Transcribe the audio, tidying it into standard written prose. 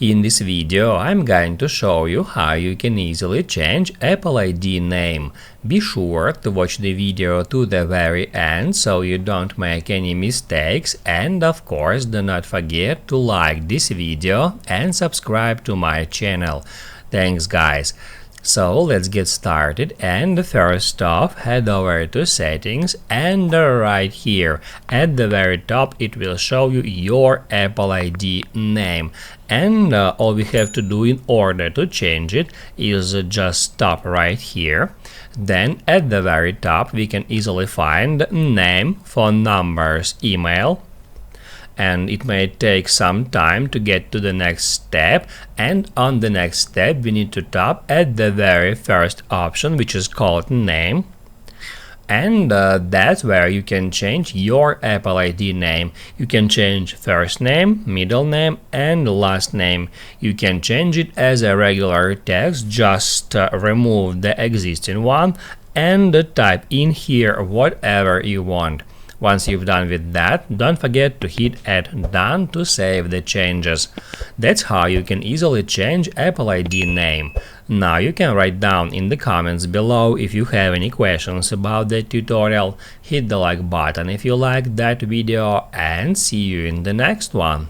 In this video, I'm going to show you how you can easily change Apple ID name. Be sure to watch the video to the very end so you don't make any mistakes, and of course do not forget to like this video and subscribe to my channel. Thanks guys! So let's get started, and first off head over to settings, and right here at the very top it will show you your Apple ID name, and all we have to do in order to change it is just tap right here. Then at the very top we can easily find name, phone numbers, email, and it may take some time to get to the next step, and on the next step we need to tap at the very first option, which is called name, and that's where you can change your Apple ID name. You can change first name, middle name and last name. You can change it as a regular text, just remove the existing one and type in here whatever you want. Once you've done with that, don't forget to hit Add Done to save the changes. That's how you can easily change Apple ID name. Now you can write down in the comments below if you have any questions about the tutorial. Hit the like button if you liked that video, and see you in the next one.